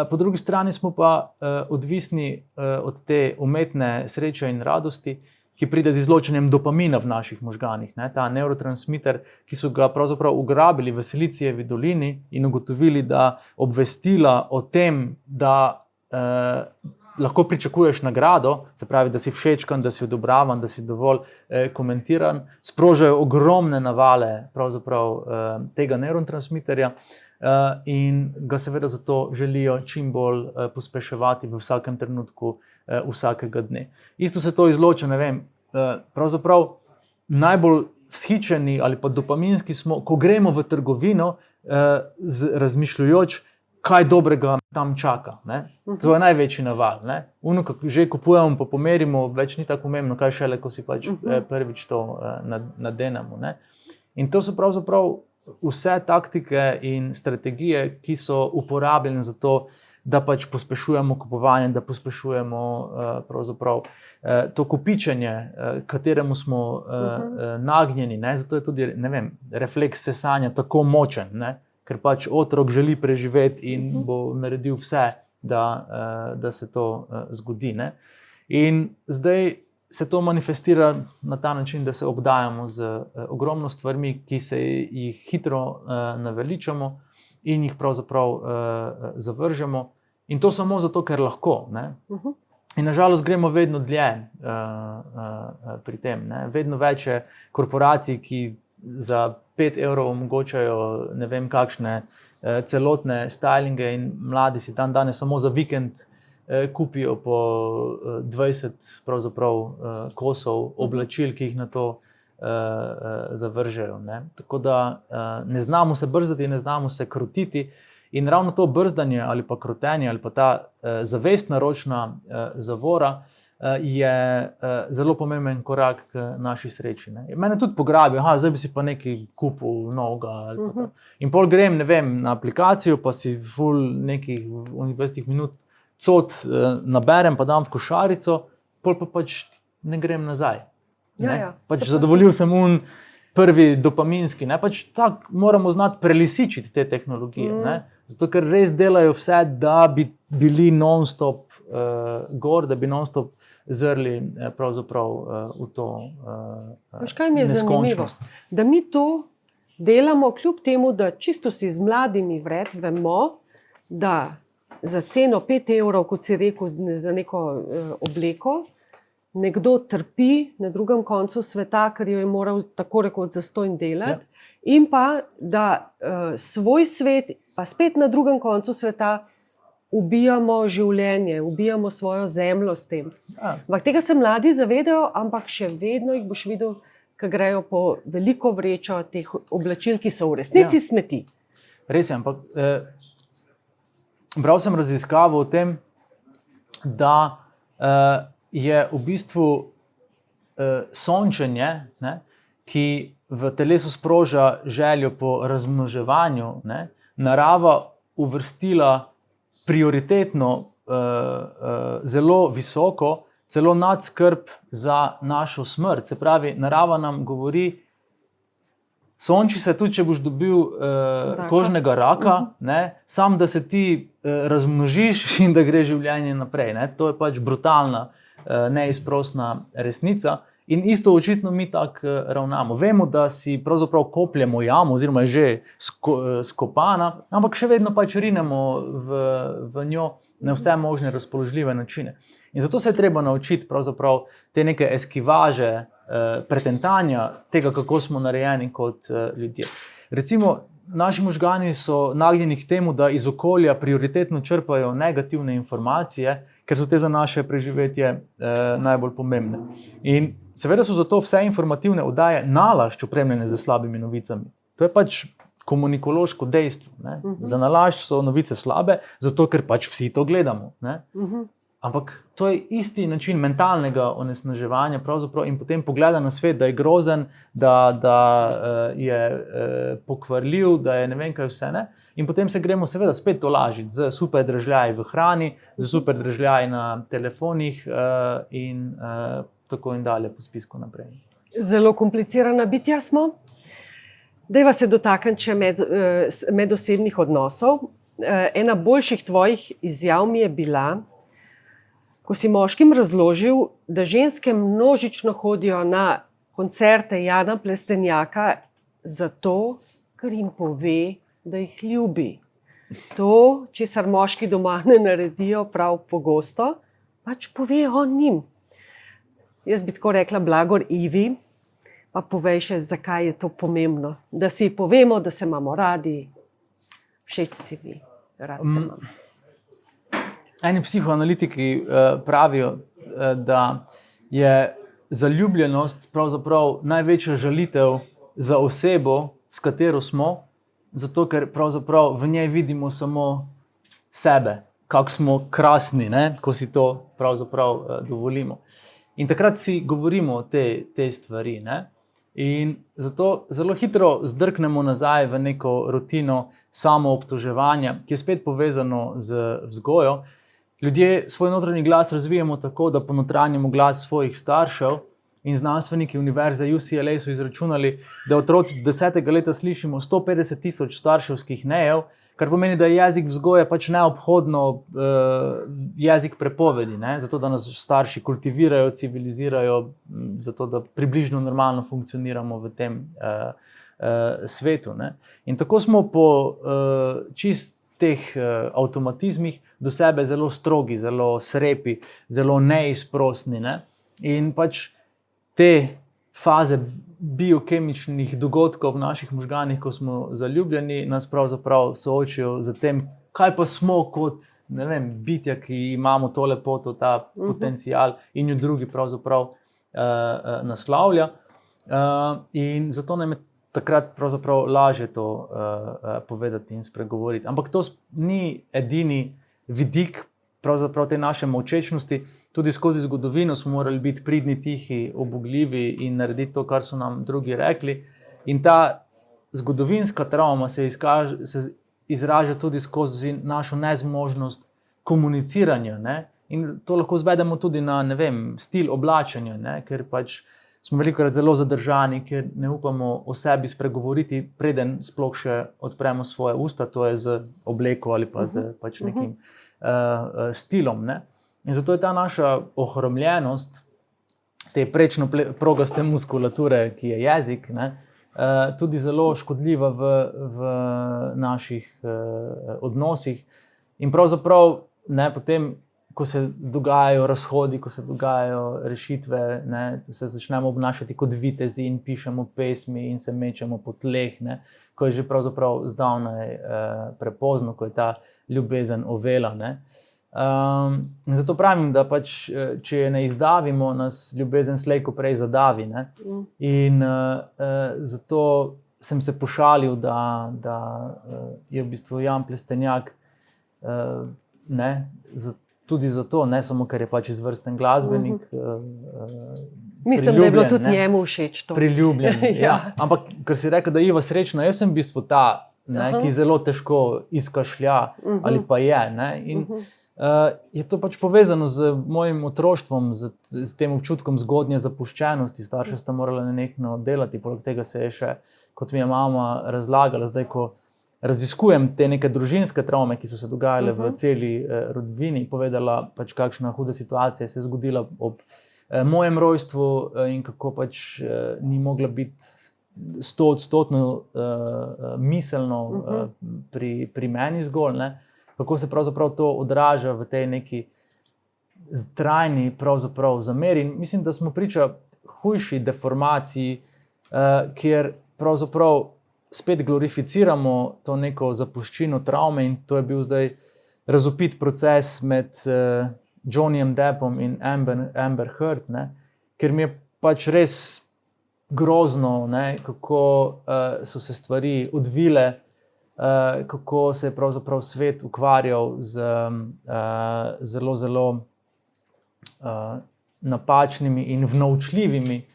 Po drugi strani smo pa odvisni od te umetne sreče in radosti, ki pride z izločanjem dopamina v naših možganih. Ne? Ta neurotransmiter, ki so ga pravzaprav ugrabili v Silicijevi dolini in ugotovili, da obvestila o tem, da lahko pričakuješ nagrado, se pravi, da si všečkan, da si odobravan, da si dovolj komentiran, sprožajo ogromne navale pravzaprav tega neurotransmiterja in ga seveda zato želijo čim bolj pospeševati v vsakem trenutku vsakega dne. Isto se to izloča, ne vem, pravzaprav najbolj vzhičeni ali pa dopaminski smo, ko gremo v trgovino razmišljujoč, kaj dobrega tam čaka. Ne? To je največji naval. Ono, ko že kupujemo, pa pomerimo, več ni tako pomembno, kaj šele, ko si pač prvič to nadenemo. Ne? In to so pravzaprav vse taktike in strategije, ki so uporabljene za to, da pač pospešujemo kupovanje, da pospešujemo pravzaprav to kopičenje, kateremu smo nagnjeni. Ne? Zato je tudi, ne vem, refleks sesanja tako močen, ne? Ker pač otrok želi preživeti in bo naredil vse, da se to zgodi. Ne? In zdaj se to manifestira na ta način, da se obdajamo z ogromno stvarmi, ki se jih hitro naveličamo in jih pravzaprav zavržemo. In to samo zato, ker lahko. Ne? In nažalost gremo vedno dlje pri tem. Ne? Vedno več je korporacij, ki za 5 evrov omogočajo ne vem kakšne celotne stylinge in mladi si dan danes samo za vikend kupijo po 20 pravzaprav kosov oblačil, ki jih na to zavržejo. Ne? Tako da ne znamo se brzdati, ne znamo se krotiti in ravno to brzdanje ali pa krotenje ali pa ta zavestna ročna zavora je zelo pomemben korak k naši sreči. Ne? Mene tudi pograbi, zdaj bi si pa nekaj kupil novega. In pol grem, ne vem, na aplikacijo, pa si ful nekih 20 minut cot naberem, pa dam v košarico, pol pa pač ne grem nazaj. Ne? Pač zadovoljil sem prvi dopaminski. Ne? Pač tako moramo znati prelisičiti te tehnologije. Ne? Zato, ker res delajo vse, da bi bili non-stop gor, da bi non-stop zrli pravzaprav v to neskončnost. Kaj mi je zanimivo? Da mi to delamo kljub temu, da čisto si z mladimi vred vemo, da za ceno 5 evrov, kot si rekel, za neko obleko, nekdo trpi na drugem koncu sveta, ker jo je moral tako rekoč zastonj delati, in pa da svoj svet, pa spet na drugem koncu sveta, ubijamo življenje, ubijamo svojo zemljo s tem. Ampak tega se mladi zavedajo, ampak še vedno jih boš videl, ko grejo po veliko vrečo teh oblačil, ki so v resnici smeti. Res je, ampak bral sem raziskavo o tem, da je v bistvu sončenje, ne, ki v telesu sproža željo po razmnoževanju, ne, narava uvrstila prioritetno zelo visoko, celo nad skrb za našo smrt. Se pravi, narava nam govori, sonči se tudi, če boš dobil kožnega raka, ne, sam da se ti razmnožiš in da gre življenje naprej. Ne. To je pač brutalna, neizprosna resnica. In isto očitno mi tako ravnamo. Vemo, da si pravzaprav kopljemo jamo, oziroma je že skopana, ampak še vedno pač rinemo v njo na vse možne razpoložljive načine. In zato se je treba naučiti pravzaprav te neke eskivaže, pretentanja tega, kako smo narejeni kot ljudje. Recimo, naši možgani so nagnjeni k temu, da iz okolja prioritetno črpajo negativne informacije, ker so te za naše preživetje najbolj pomembne. In seveda so zato vse informativne oddaje nalašč opremljene z slabimi novicami. To je pač komunikološko dejstvo. Ne? Za nalašč so novice slabe, zato ker pač vsi to gledamo. Ne? Ampak to je isti način mentalnega onesnaževanja pravzaprav in potem pogleda na svet, da je grozen, da je pokvarljiv, da je ne vem kaj vse. Ne? In potem se gremo seveda spet tolažiti z super dražljaji v hrani, z super dražljaji na telefonih in tako in dalje po spisku naprej. Zelo komplicirana bitja smo. Dajva se dotakniti še medosebnih odnosov. Ena boljših tvojih izjav mi je bila, ko si moškim razložil, da ženske množično hodijo na koncerte Jana Plestenjaka zato, ker jim pove, da jih ljubi. To, česar moški doma ne naredijo prav pogosto, pač pove on njim. Jaz bi tako rekla blagor Ivi, pa povej še, zakaj je to pomembno. Da si povemo, da se imamo radi, všeč si mi, rad te imam. Eni psihoanalitiki pravijo, da je zaljubljenost pravzaprav največja žalitev za osebo, s katero smo, zato ker pravzaprav v njej vidimo samo sebe, kako smo krasni, ne? Ko si to pravzaprav dovolimo. In takrat si govorimo o te stvari. Ne? In zato zelo hitro zdrknemo nazaj v neko rutino samoobtoževanja, ki je spet povezano z vzgojo. Ljudje svoj notranji glas razvijamo tako, da ponotranjimo glas svojih staršev in znanstveniki univerze UCLA so izračunali, da otroci do 10. leta slišimo 150,000 starševskih nejev, kar pomeni, da je jezik vzgoje pač neobhodno jezik prepovedi, ne? Zato da nas starši kultivirajo, civilizirajo, zato da približno normalno funkcioniramo v tem svetu. Ne? In tako smo po čist teh avtomatizmih do sebe zelo strogi, zelo srepi, zelo neizprostni. Ne? In pač te faze biokemičnih dogodkov v naših možganih, ko smo zaljubljeni, nas pravzaprav soočijo z tem, kaj pa smo kot, ne vem, bitja, ki imamo to lepoto, ta potencial in jo drugi pravzaprav naslavlja. In zato nam je takrat pravzaprav lažje to povedati in spregovoriti. Ampak to ni edini vidik pravzaprav te naše molčečnosti. Tudi skozi zgodovino smo morali biti pridni, tihi, ubogljivi in narediti to, kar so nam drugi rekli. In ta zgodovinska travma se izraža tudi skozi našo nezmožnost komuniciranja. Ne? In to lahko zvedemo tudi na, ne vem, stil oblačenja, ne? Ker pač smo velikokrat zelo zadržani, ker ne upamo o sebi spregovoriti, preden sploh še odpremo svoje usta, to je z obleko ali pa z pač nekim stilom. Ne? In zato je ta naša ohromljenost, te prečno progaste muskulature, ki je jezik, ne, tudi zelo škodljiva v naših odnosih. In pravzaprav, ne, potem, ko se dogajajo razhodi, ko se dogajajo rešitve, ne, se začnemo obnašati kot vitezi in pišemo pesmi in se mečemo po tleh, ne, ko je že pravzaprav zdavnaj prepozno, ko je ta ljubezen ovela. Ne. In zato pravim, da pač, če je ne izdavimo, nas ljubezen slej ko prej zadavi. Ne? In zato sem se pošalil, da je v bistvu Jan Plestenjak tudi zato, ne samo ker je pač izvrsten glasbenik. Mislim, da je bilo tudi njemu všeč to. Priljubljen. Ja. Ampak, ker si rekel, da je Iva srečna, jaz sem v bistvu ta, ne, ki zelo težko izkašlja ali pa je. Ne? In je to pač povezano z mojim otroštvom, z tem občutkom zgodnje zapuščenosti. Starša sta morala nenehno delati, poleg tega se je še, kot mi je mama razlagala, zdaj, ko raziskujem te neke družinske travme, ki so se dogajale v celi rodbini, povedala pač, kakšna huda situacija se je zgodila ob mojem rojstvu in kako pač ni mogla biti 100% miselno pri meni zgolj, ne? Kako se pravzaprav to odraža v tej neki trajni pravzaprav zameri. In mislim, da smo priča hujši deformaciji, kjer pravzaprav spet glorificiramo to neko zapuščino travme in to je bil zdaj razvpit proces med Johnnyjem Deppom in Amber Heard, ne? Ker mi je pač res grozno, ne? Kako so se stvari odvile, kako se je pravzaprav svet ukvarjal z zelo, zelo napačnimi in vnovčljivimi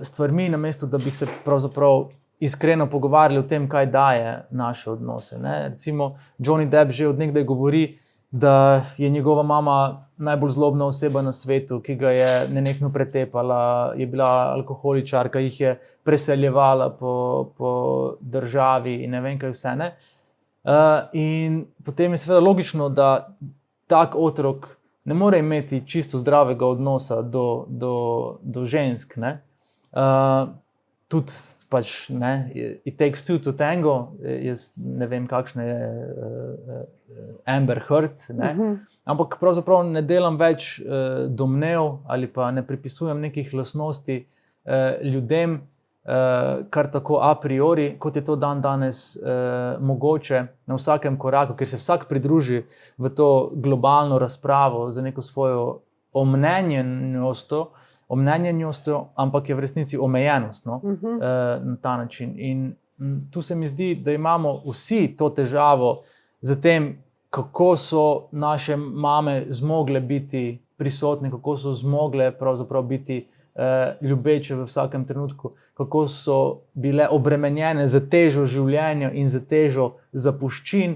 stvarmi, namesto da bi se pravzaprav iskreno pogovarjali o tem, kaj daje naše odnose. Ne? Recimo, Johnny Depp že od nekdaj govori, da je njegova mama najbolj zlobna oseba na svetu, ki ga je nenehno pretepala, je bila alkoholičarka, jih je preseljevala po državi in ne vem kaj vse. Ne? In potem je seveda logično, da tak otrok ne more imeti čisto zdravega odnosa do žensk. Ne? Tudi pač, ne, it takes two to tango, jaz ne vem, kakšna je Amber Heard, ne? Ampak pravzaprav ne delam več domnev ali pa ne pripisujem nekih lastnosti ljudem, kar tako a priori, kot je to dandanes mogoče na vsakem koraku, ker se vsak pridruži v to globalno razpravo za neko svojo omnenjenostjo, ampak je v resnici omejenost, no? Na ta način. In tu se mi zdi, da imamo vsi to težavo z tem, kako so naše mame zmogle biti prisotne, kako so zmogle pravzaprav biti ljubeče v vsakem trenutku, kako so bile obremenjene z težo življenja in z težo zapuščin,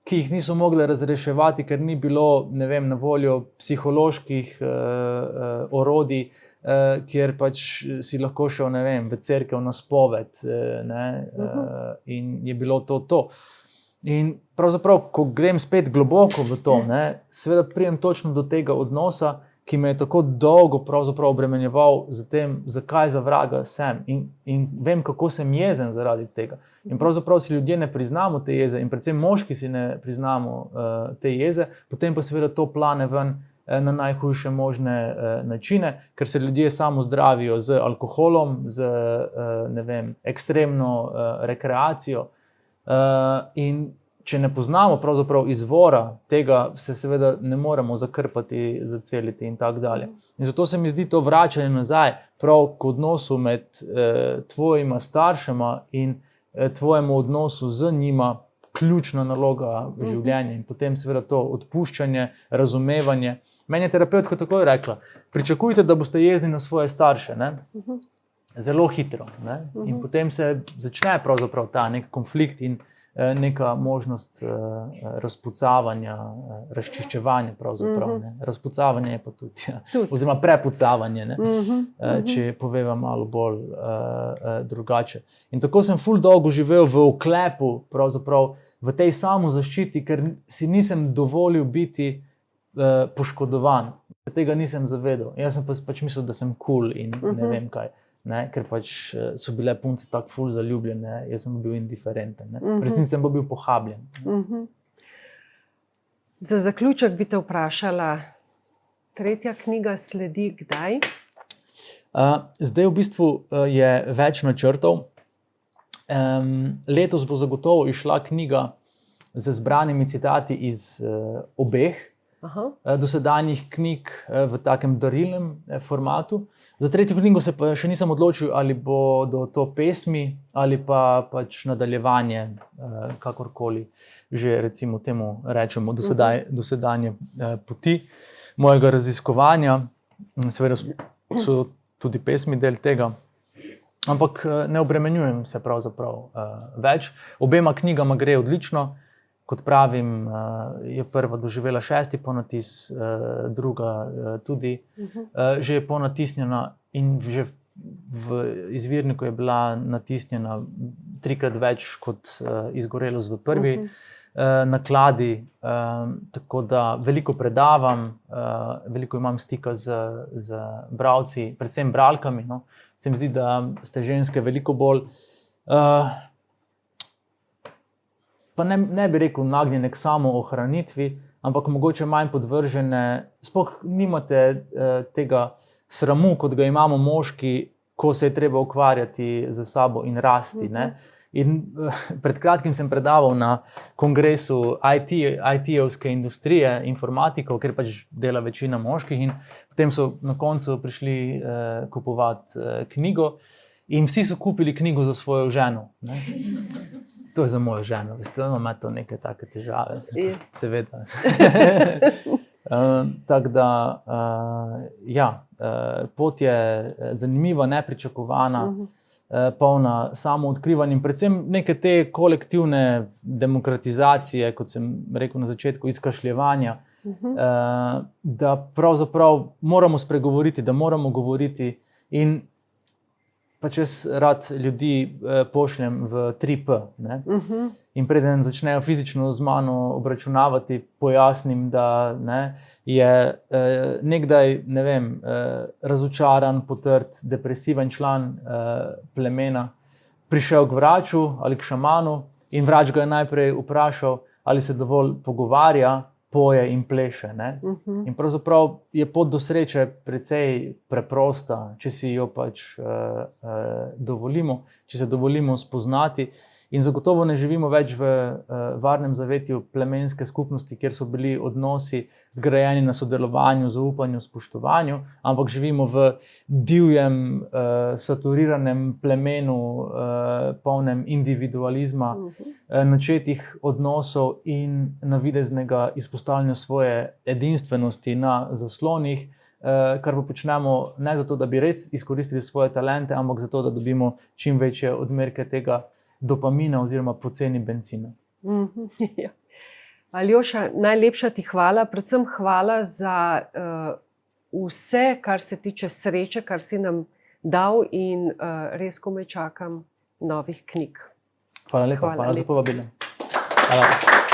ki jih niso mogle razreševati, ker ni bilo, ne vem, na voljo psiholoških orodij, kjer pač si lahko šel, ne vem, v cerkev na spoved, in je bilo to. In pravzaprav, ko grem spet globoko v to, ne, seveda pridem točno do tega odnosa, ki me je tako dolgo pravzaprav obremenjeval z tem, zakaj za vraga sem in vem, kako sem jezen zaradi tega. In pravzaprav si ljudje ne priznamo te jeze in predvsem moški si ne priznamo te jeze, potem pa seveda to plane ven na najhujše možne načine, ker se ljudje samo zdravijo z alkoholom, z ne vem, ekstremno rekreacijo in če ne poznamo pravzaprav izvora tega, se seveda ne moremo zakrpati, zaceliti in tako dalje. In zato se mi zdi to vračanje nazaj prav k odnosu med tvojima staršema in tvojemu odnosu z njima ključna naloga življenja in potem seveda to odpuščanje, razumevanje. Meni je terapevtka takoj rekla, pričakujte, da boste jezni na svoje starše, ne? Zelo hitro. Ne? In potem se začne pravzaprav ta nek konflikt in neka možnost razpucavanja, razčiščevanja pravzaprav. Ne? Razpucavanje je pa tudi, oziroma prepucavanje, ne? Če povem malo bolj drugače. In tako sem ful dolgo živel v oklepu, pravzaprav v tej samozaščiti, ker si nisem dovolil biti poškodovan. Tega nisem zavedal. Jaz sem pač mislil, da sem cool in ne vem kaj. Ne, ker pač so bile punce tako ful zaljubljene, jaz sem bil indiferenten. V resnici sem bil pohabljen. Za zaključek bi te vprašala, 3. knjiga sledi kdaj? Zdaj v bistvu je več načrtov. Letos bo zagotovo išla knjiga z zbranimi citati iz obeh dosedanjih knjig v takem darilnem formatu. Za 3. knjigo se pa še nisem odločil, ali bodo to pesmi ali pa pač nadaljevanje, kakorkoli že recimo temu rečemo, dosedanje poti mojega raziskovanja. Seveda so tudi pesmi del tega, ampak ne obremenjujem se pravzaprav več. Obema knjigama gre odlično. Kot pravim, je prva doživela 6. ponatis, druga tudi že je ponatisnjena in že v izvirniku je bila natisnjena 3-krat več kot Izgorelost v prvi nakladi. Tako da veliko predavam, veliko imam stika z bralci, predvsem bralkami. No. Se mi zdi, da ste ženske veliko bolj pa ne bi rekel nagnjene k samoohranitvi, ampak mogoče manj podvržene, sploh nimate tega sramu, kot ga imamo moški, ko se je treba ukvarjati z sabo in rasti. Ne? In pred kratkim sem predaval na kongresu IT-ovske industrije, informatikov, kjer pač dela večina moških in potem so na koncu prišli kupovati knjigo in vsi so kupili knjigo za svojo ženo. Ne? To je za mojo ženo, veste, ima to neke take težave, seveda. Tako da, pot je zanimiva, nepričakovana, polna samoodkrivanj in predvsem neke te kolektivne demokratizacije, kot sem rekel na začetku, izkašljevanja, da pravzaprav moramo spregovoriti, da moramo govoriti in pač jaz rad ljudi pošljem v 3P. Ne? In preden začnejo fizično z mano obračunavati, pojasnim, da je nekdaj, ne vem, razočaran, potrt, depresiven član plemena prišel k vraču ali k šamanu in vrač ga je najprej vprašal, ali se dovolj pogovarja, poje in pleše. In pravzaprav je pot do sreče precej preprosta, če si jo pač dovolimo, če se dovolimo spoznati. In zagotovo ne živimo več v varnem zavetju plemenske skupnosti, kjer so bili odnosi zgrajeni na sodelovanju, zaupanju, spoštovanju, ampak živimo v divjem, saturiranem plemenu, polnem individualizma, načetih odnosov in navideznega izpostavljanja svoje edinstvenosti na zaslonih, kar pa počnemo ne zato, da bi res izkoristili svoje talente, ampak zato, da dobimo čim večje odmerke tega dopamina oziroma poceni bencina. Aljoša, najlepša ti hvala, predvsem hvala za vse, kar se tiče sreče, kar si nam dal in res komaj čakam novih knjig. Hvala lepa, hvala za povabilo. Hvala.